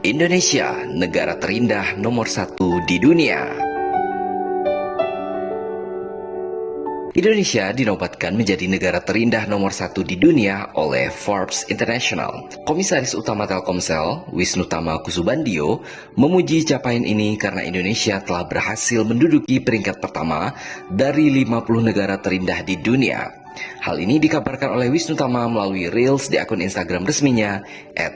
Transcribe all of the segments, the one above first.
Indonesia, negara terindah nomor 1 di dunia. Indonesia dinobatkan menjadi negara terindah nomor 1 di dunia oleh Forbes International. Komisaris Utama Telkomsel, Wisnutama Kusubandio, memuji capaian ini karena Indonesia telah berhasil menduduki peringkat pertama dari 50 negara terindah di dunia. Hal ini dikabarkan oleh Wisnutama melalui Reels di akun Instagram resminya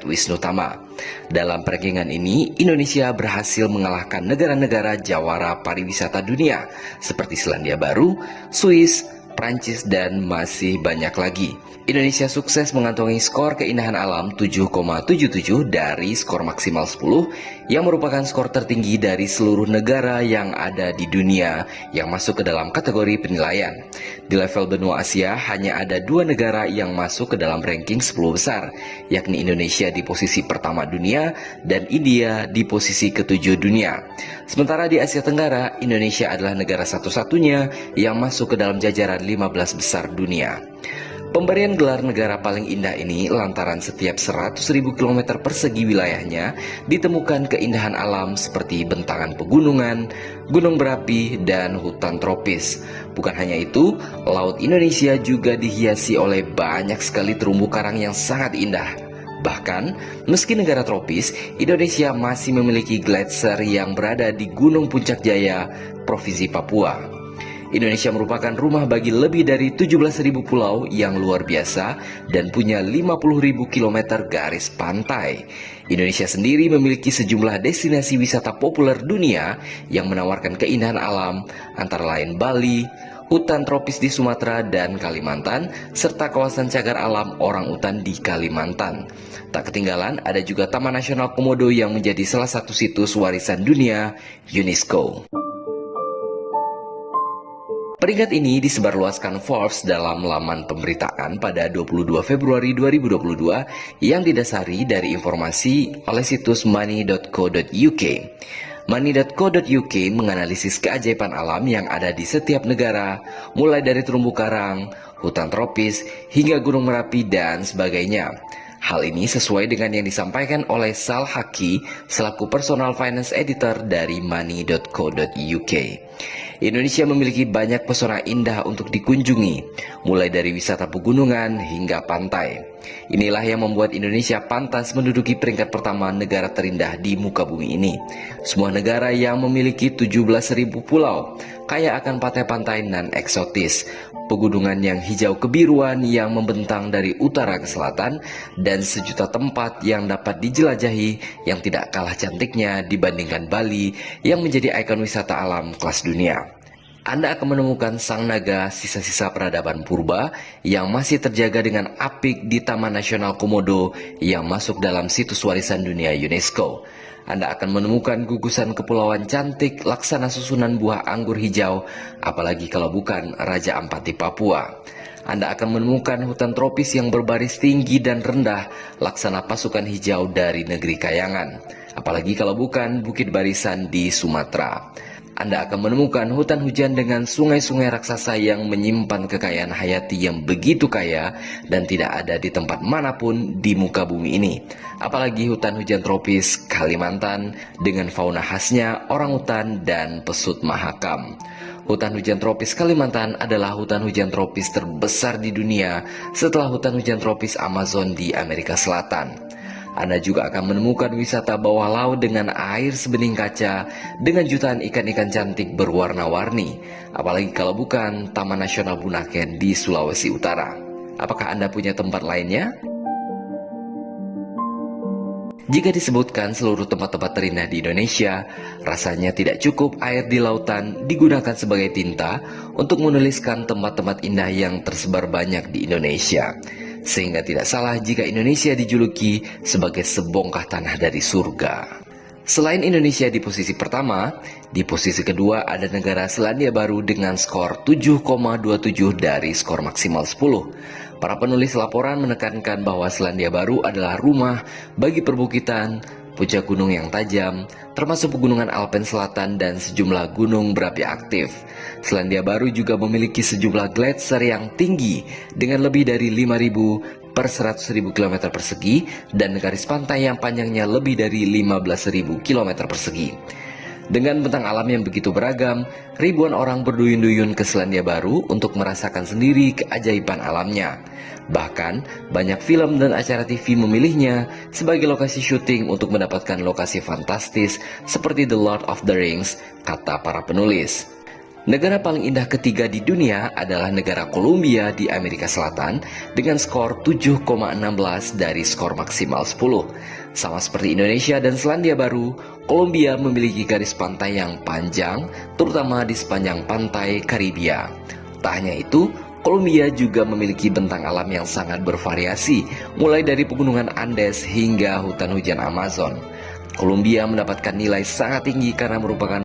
@wisnutama. Dalam rankingan ini, Indonesia berhasil mengalahkan negara-negara jawara pariwisata dunia seperti Selandia Baru, Swiss, Prancis, dan masih banyak lagi. Indonesia sukses mengantongi skor keindahan alam 7,77 dari skor maksimal 10 yang merupakan skor tertinggi dari seluruh negara yang ada di dunia yang masuk ke dalam kategori penilaian. Di level benua Asia hanya ada 2 negara yang masuk ke dalam ranking 10 besar, yakni Indonesia di posisi pertama dunia dan India di posisi ke-7 dunia. Sementara di Asia Tenggara, Indonesia adalah negara satu-satunya yang masuk ke dalam jajaran 15 besar dunia. Pemberian gelar negara paling indah ini lantaran setiap 100.000 km persegi wilayahnya ditemukan keindahan alam seperti bentangan pegunungan, gunung berapi, dan hutan tropis. Bukan hanya itu, laut Indonesia juga dihiasi oleh banyak sekali terumbu karang yang sangat indah. Bahkan, meski negara tropis, Indonesia masih memiliki gletser yang berada di Gunung Puncak Jaya, Provinsi Papua. Indonesia merupakan rumah bagi lebih dari 17.000 pulau yang luar biasa dan punya 50.000 km garis pantai. Indonesia sendiri memiliki sejumlah destinasi wisata populer dunia yang menawarkan keindahan alam, antara lain Bali, hutan tropis di Sumatera dan Kalimantan, serta kawasan cagar alam orangutan di Kalimantan. Tak ketinggalan, ada juga Taman Nasional Komodo yang menjadi salah satu situs warisan dunia UNESCO. Peringkat ini disebarluaskan Forbes dalam laman pemberitaan pada 22 Februari 2022 yang didasari dari informasi oleh situs money.co.uk. Money.co.uk menganalisis keajaiban alam yang ada di setiap negara, mulai dari terumbu karang, hutan tropis, hingga gunung Merapi, dan sebagainya. Hal ini sesuai dengan yang disampaikan oleh Sal Haki selaku Personal Finance Editor dari Money.co.uk. Indonesia memiliki banyak pesona indah untuk dikunjungi, mulai dari wisata pegunungan hingga pantai. Inilah yang membuat Indonesia pantas menduduki peringkat pertama negara terindah di muka bumi ini. Sebuah negara yang memiliki 17.000 pulau, kaya akan pantai-pantai nan eksotis, pegunungan yang hijau kebiruan yang membentang dari utara ke selatan, dan sejuta tempat yang dapat dijelajahi yang tidak kalah cantiknya dibandingkan Bali yang menjadi ikon wisata alam kelas dunia. Anda akan menemukan sang naga, sisa-sisa peradaban purba yang masih terjaga dengan apik di Taman Nasional Komodo yang masuk dalam situs warisan dunia UNESCO. Anda akan menemukan gugusan kepulauan cantik laksana susunan buah anggur hijau, apalagi kalau bukan Raja Ampat di Papua. Anda akan menemukan hutan tropis yang berbaris tinggi dan rendah laksana pasukan hijau dari negeri Kayangan, apalagi kalau bukan Bukit Barisan di Sumatera. Anda akan menemukan hutan hujan dengan sungai-sungai raksasa yang menyimpan kekayaan hayati yang begitu kaya dan tidak ada di tempat manapun di muka bumi ini. Apalagi hutan hujan tropis Kalimantan dengan fauna khasnya orangutan dan pesut mahakam. Hutan hujan tropis Kalimantan adalah hutan hujan tropis terbesar di dunia setelah hutan hujan tropis Amazon di Amerika Selatan. Anda juga akan menemukan wisata bawah laut dengan air sebening kaca dengan jutaan ikan-ikan cantik berwarna-warni, apalagi kalau bukan Taman Nasional Bunaken di Sulawesi Utara. Apakah Anda punya tempat lainnya? Jika disebutkan seluruh tempat-tempat terindah di Indonesia, rasanya tidak cukup air di lautan digunakan sebagai tinta untuk menuliskan tempat-tempat indah yang tersebar banyak di Indonesia. Sehingga tidak salah jika Indonesia dijuluki sebagai sebongkah tanah dari surga. Selain Indonesia di posisi pertama, di posisi kedua ada negara Selandia Baru dengan skor 7,27 dari skor maksimal 10. Para penulis laporan menekankan bahwa Selandia Baru adalah rumah bagi perbukitan, puncak gunung yang tajam, termasuk pegunungan Alpen Selatan dan sejumlah gunung berapi aktif. Selandia Baru juga memiliki sejumlah gletser yang tinggi dengan lebih dari 5.000 per 100.000 km persegi dan garis pantai yang panjangnya lebih dari 15.000 km persegi. Dengan bentang alam yang begitu beragam, ribuan orang berduyun-duyun ke Selandia Baru untuk merasakan sendiri keajaiban alamnya. Bahkan, banyak film dan acara TV memilihnya sebagai lokasi syuting untuk mendapatkan lokasi fantastis seperti The Lord of the Rings, kata para penulis. Negara paling indah ketiga di dunia adalah negara Kolombia di Amerika Selatan dengan skor 7,16 dari skor maksimal 10. Sama seperti Indonesia dan Selandia Baru, Kolombia memiliki garis pantai yang panjang, terutama di sepanjang pantai Karibia. Tak hanya itu, Kolombia juga memiliki bentang alam yang sangat bervariasi, mulai dari pegunungan Andes hingga hutan hujan Amazon. Kolombia mendapatkan nilai sangat tinggi karena merupakan